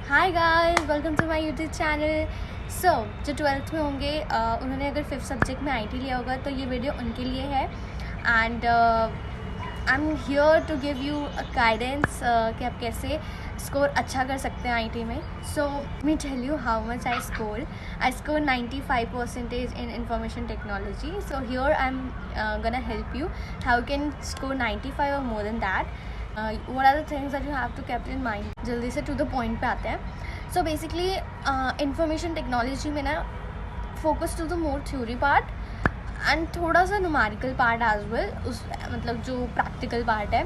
Hi guys, welcome to my YouTube channel. So जो 12th में होंगे उन्होंने अगर 5th सब्जेक्ट में आईटी लिया होगा तो ये वीडियो उनके लिए है। And I am here to give you guidance कि आप कैसे स्कोर अच्छा कर सकते हैं आईटी में। So me tell you how much I score 95% in information technology. So here I am gonna help you how you can score 95 और more than that. what are the things that you have to keep in mind। जल्दी से to the point पे आते हैं। So basically information technology में ना focus to the more theory part and थोड़ा सा न्यूमेरिकल पार्ट एज वेल। उस मतलब जो प्रैक्टिकल पार्ट है,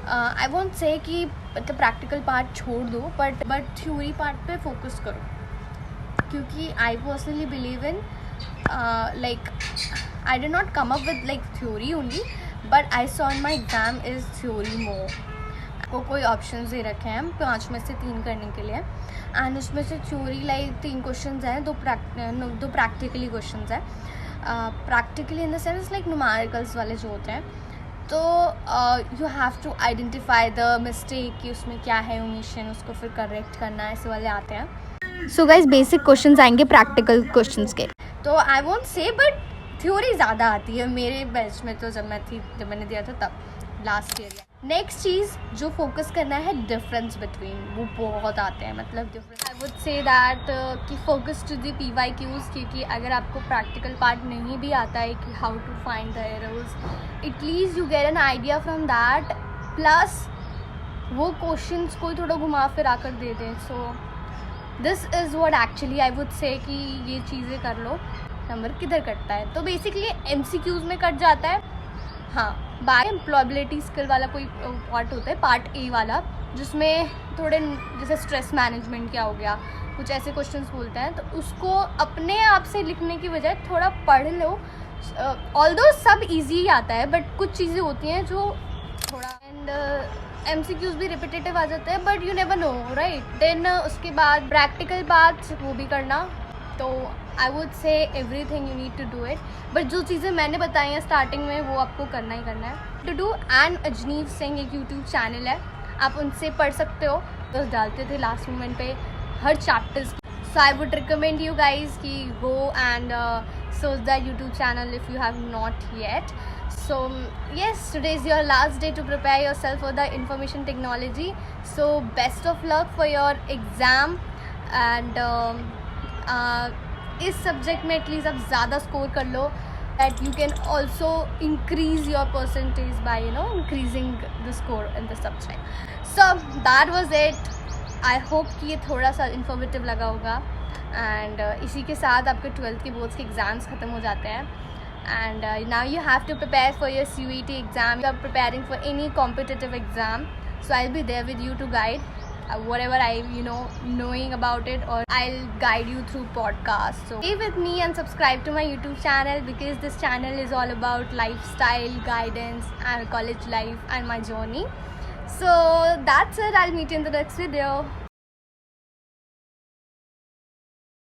आई वोंट से कि मतलब प्रैक्टिकल पार्ट छोड़ दो, बट थ्योरी पार्ट पे फोकस करो, क्योंकि I personally believe in like I did not come up with like theory only, but I saw in my exam is theory more. को कोई option दे रखे हैं 5 में से 3 करने के लिए, एंड उसमें से थ्योरी लाइक 3 क्वेश्चन हैं, 2 प्रैक्टिकली क्वेश्चन हैं। Practically in the sense like numericals वाले जो होते हैं। तो you have to identify the mistake कि उसमें क्या है ओमिशन, उसको फिर करेक्ट करना, ऐसे वाले आते हैं। सो गाइस बेसिक क्वेश्चंस आएंगे प्रैक्टिकल क्वेश्चंस के। तो I won't say but theory ज़्यादा आती है मेरे बैच में, तो जब मैंने दिया था तब लास्ट ईयर। नेक्स्ट चीज़ जो फोकस करना है, डिफरेंस बिटवीन, वो बहुत आते हैं। मतलब difference I would say that कि फोकस टू दी PYQs, क्योंकि अगर आपको प्रैक्टिकल पार्ट नहीं भी आता है कि how to find the errors, at least you get an idea from that. Plus वो क्वेश्चंस कोई थोड़ा घुमा फिरा कर दे दें। So this is what actually I would say कि ये चीज़ें कर लो। नंबर किधर कटता है तो बेसिकली MCQs में कट जाता है। हाँ, बाय एम्प्लॉयबिलिटी स्किल वाला कोई पार्ट होता है, पार्ट A वाला, जिसमें थोड़े जैसे स्ट्रेस मैनेजमेंट क्या हो गया, कुछ ऐसे क्वेश्चंस बोलते हैं, तो उसको अपने आप से लिखने की बजाय थोड़ा पढ़ लो। ऑल्दो सब इजी ही आता है, बट कुछ चीज़ें होती हैं जो थोड़ा, एंड MCQs भी रिपीटेटिव आ जाते हैं, but you never know right. Then उसके बाद प्रैक्टिकल पार्ट वो भी करना। तो I would say everything you need to do it, but जो चीज़ें मैंने बताई हैं स्टार्टिंग में वो आपको करना ही करना है। टू डू एंड अजनीव सिंह एक यूट्यूब चैनल है, आप उनसे पढ़ सकते हो, तो डालते थे लास्ट मोमेंट पे हर chapters. So I would recommend you guys कि go and search the YouTube channel if you have not yet. So yes, today is your last day to prepare yourself for the information technology. So best of luck for your exam, and इस subject में at least आप ज़्यादा score कर लो, that you can also increase your percentage by increasing the score in the subject. So that was it. I hope कि ये थोड़ा सा इन्फॉर्मेटिव लगा होगा। एंड इसी के साथ आपके 12th के बोर्ड्स के एग्ज़ाम्स ख़त्म हो जाते हैं। And now you have to prepare for your CUET exam. You are preparing for any competitive exam, so I'll be there with you to guide whatever I knowing about it, or I'll guide you through podcasts. So stay with me and subscribe to my YouTube channel, because this channel is all about lifestyle guidance and college life and my journey. So that's it. I'll meet you in the next video.